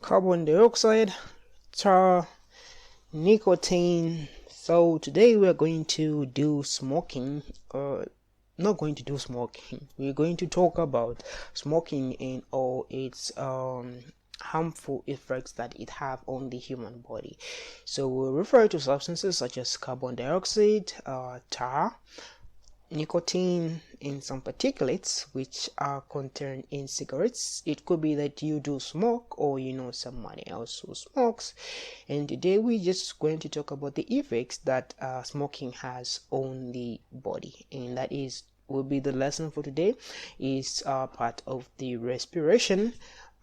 carbon dioxide, tar, nicotine. So today we are going to do smoking. Not going to do smoking. We're going to talk about smoking and all its harmful effects that it have on the human body. So we'll refer to substances such as carbon dioxide, tar, nicotine, and some particulates which are contained in cigarettes. It could be that you do smoke or you know somebody else who smokes, and today we're just going to talk about the effects that smoking has on the body, and that is will be the lesson for today. Is part of the respiration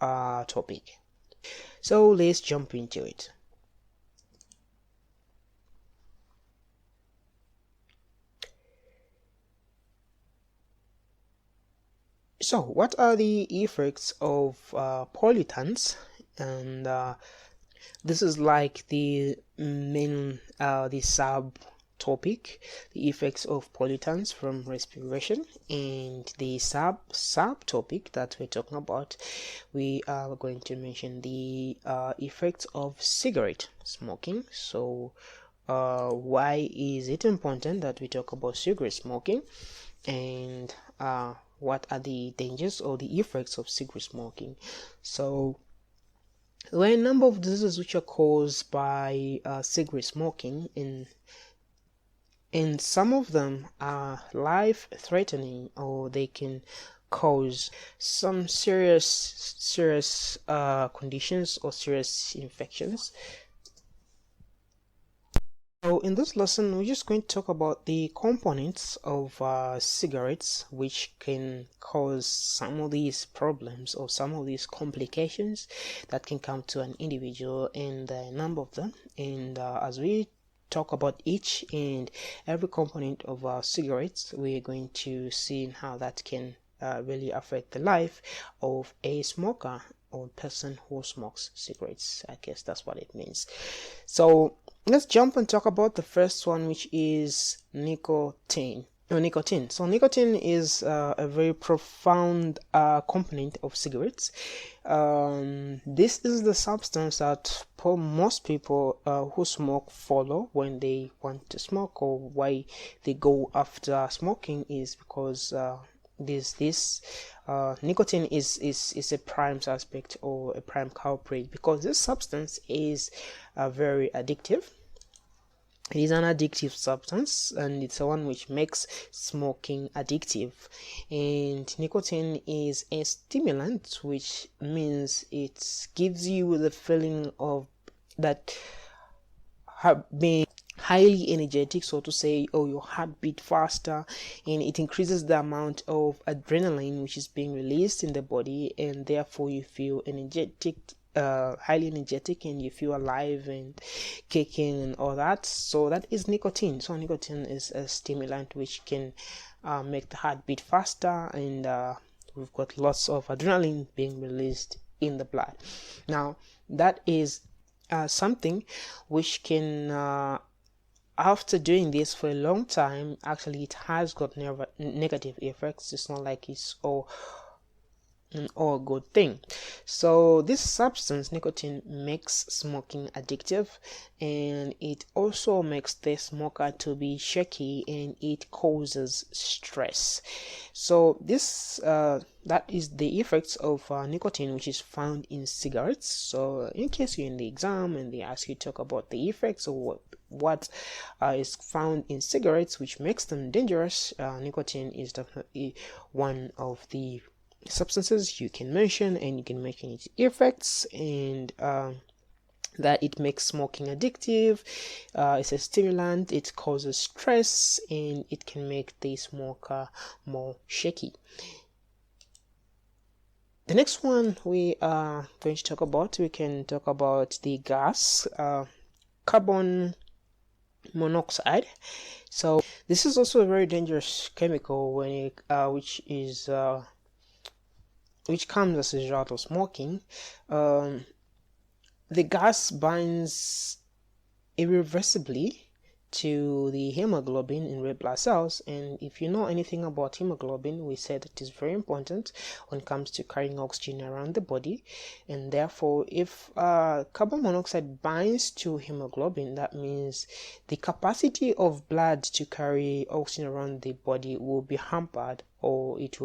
topic. So let's jump into it. So, what are the effects of pollutants? And this is like the main, the sub topic, the effects of pollutants from respiration, and the sub topic that we're talking about, we are going to mention the effects of cigarette smoking. So, why is it important that we talk about cigarette smoking, and what are the dangers or the effects of cigarette smoking? So there are a number of diseases which are caused by cigarette smoking, and some of them are life-threatening, or they can cause some serious conditions or serious infections. So in this lesson, we're just going to talk about the components of cigarettes which can cause some of these problems or some of these complications that can come to an individual, and a number of them. And as we talk about each and every component of cigarettes, we're going to see how that can really affect the life of a smoker or person who smokes cigarettes. I guess that's what it means. So let's jump and talk about the first one, which is nicotine. Nicotine. So nicotine is a very profound component of cigarettes. This is the substance that most people who smoke follow when they want to smoke, or why they go after smoking is because nicotine is a prime suspect or a prime culprit, because this substance is very addictive. It is an addictive substance, and it's the one which makes smoking addictive. And nicotine is a stimulant, which means it gives you the feeling of that being highly energetic, so to say, or your heart beat faster, and it increases the amount of adrenaline which is being released in the body, and therefore you feel energetic, highly energetic, and you feel alive and kicking and all that. So that is nicotine. So nicotine is a stimulant which can make the heart beat faster, and we've got lots of adrenaline being released in the blood. Now that is something which can after doing this for a long time, actually it has got negative effects. It's not like it's all a good thing. So this substance, nicotine, makes smoking addictive, and it also makes the smoker to be shaky, and it causes stress. So this that is the effects of nicotine, which is found in cigarettes. So in case you're in the exam and they ask you to talk about the effects or what is found in cigarettes which makes them dangerous, nicotine is definitely one of the substances you can mention, and you can mention its effects, and that it makes smoking addictive. It's a stimulant, it causes stress, and it can make the smoker more shaky. The next one we are going to talk about, we can talk about the gas, carbon monoxide. So this is also a very dangerous chemical when it, which comes as a result of smoking. The gas binds irreversibly to the hemoglobin in red blood cells. And if you know anything about hemoglobin, we said it is very important when it comes to carrying oxygen around the body. And therefore, if carbon monoxide binds to hemoglobin, that means the capacity of blood to carry oxygen around the body will be hampered, or it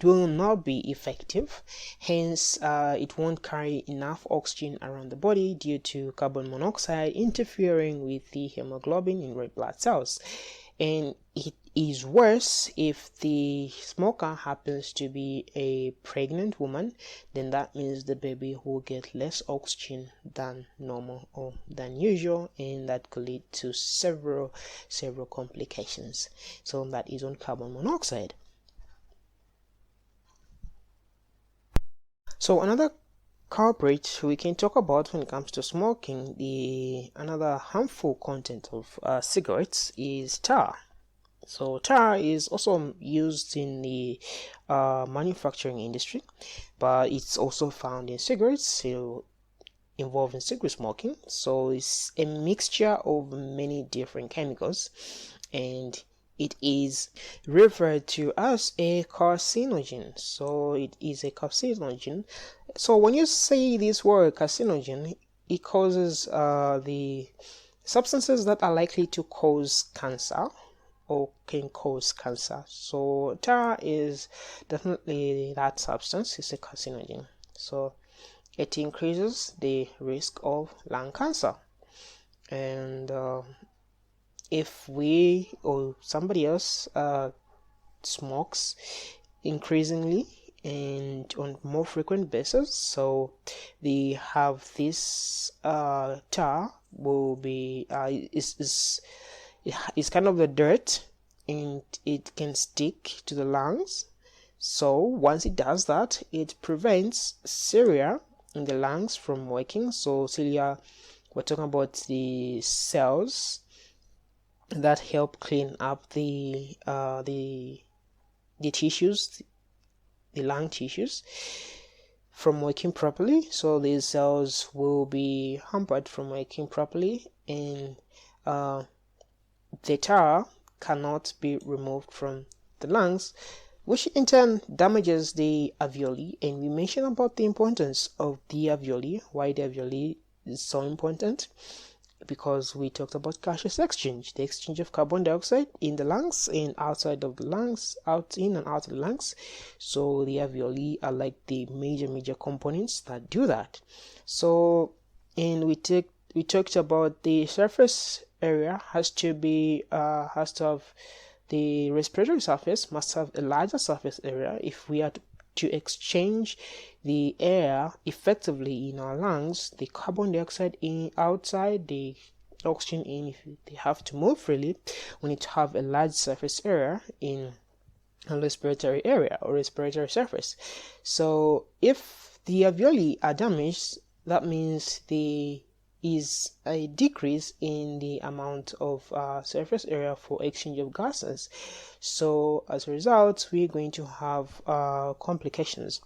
will not be effective. Hence, it won't carry enough oxygen around the body due to carbon monoxide interfering with the hemoglobin in red blood cells. And it is worse if the smoker happens to be a pregnant woman. Then that means the baby will get less oxygen than normal or than usual, and that could lead to several complications. So that is on carbon monoxide. So another culprit we can talk about when it comes to smoking, another harmful content of cigarettes is tar. So tar is also used in the manufacturing industry, but it's also found in cigarettes, so involved in cigarette smoking. So it's a mixture of many different chemicals, and it is referred to as a carcinogen. So it is a carcinogen. So when you say this word carcinogen, it causes the substances that are likely to cause cancer or can cause cancer. So tar is definitely that substance. It's a carcinogen. So it increases the risk of lung cancer. And if we or somebody else smokes increasingly and on more frequent basis, so they have this tar will be is kind of the dirt, and it can stick to the lungs. So once it does that, it prevents cilia in the lungs from working. So cilia, we're talking about the cells that help clean up the tissues, the lung tissues, from working properly. So these cells will be hampered from working properly, and the tar cannot be removed from the lungs, which in turn damages the alveoli. And we mentioned about the importance of the alveoli, why the alveoli is so important, because we talked about gaseous exchange, the exchange of carbon dioxide in the lungs and outside of the lungs, in and out of the lungs. So the alveoli are like the major components that do that. So, and we talked about the surface area has to have the respiratory surface must have a larger surface area if we are to exchange the air effectively in our lungs, the carbon dioxide in outside, the oxygen in. If they have to move freely, we need to have a large surface area in a respiratory area or respiratory surface. So if the alveoli are damaged, that means there is a decrease in the amount of surface area for exchange of gases. So as a result, we're going to have complications.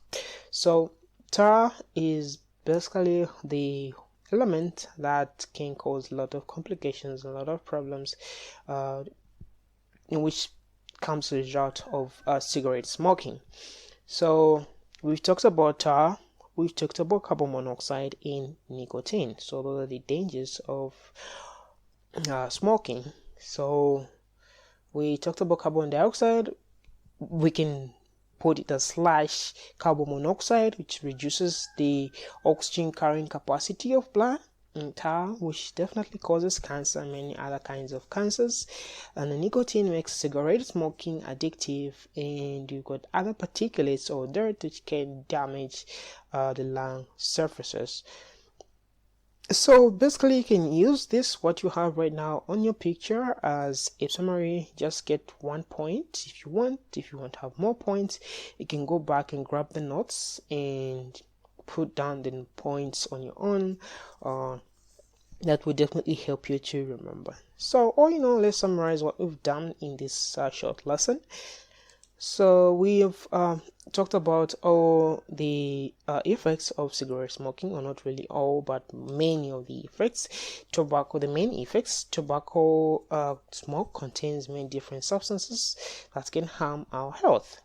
So tar is basically the element that can cause a lot of complications, a lot of problems, in which comes the result of cigarette smoking. So we've talked about tar, we've talked about carbon monoxide and nicotine. So those are the dangers of smoking. So we talked about carbon dioxide. We can put it as slash carbon monoxide, which reduces the oxygen carrying capacity of blood, and tar, which definitely causes cancer and many other kinds of cancers. And the nicotine makes cigarette smoking addictive, and you've got other particulates or dirt which can damage the lung surfaces. So basically, you can use this, what you have right now on your picture, as a summary. Just get 1 point if you want. If you want to have more points, you can go back and grab the notes and put down the points on your own. That will definitely help you to remember. So all in all, let's summarize what we've done in this short lesson. So we have talked about all the effects of cigarette smoking, or not really all, but many of the effects. The main effects: tobacco smoke contains many different substances that can harm our health.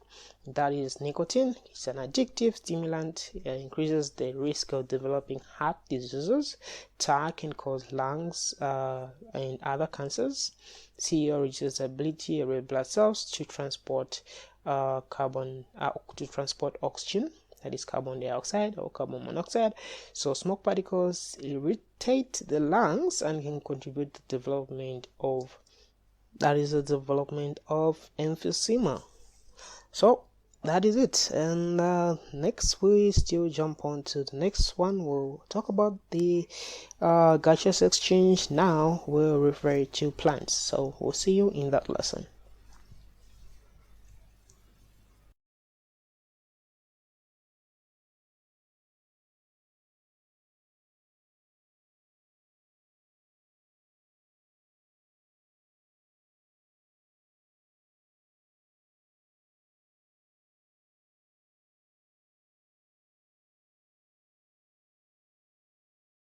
That is nicotine. It's an addictive stimulant. It increases the risk of developing heart diseases. Tar can cause lungs and other cancers. CO reduces the ability of red blood cells to transport oxygen, that is carbon dioxide or carbon monoxide. So smoke particles irritate the lungs and can contribute to the development of emphysema. So that is it. And next we still jump on to the next one. We'll talk about the gaseous exchange. Now we'll refer to plants. So we'll see you in that lesson.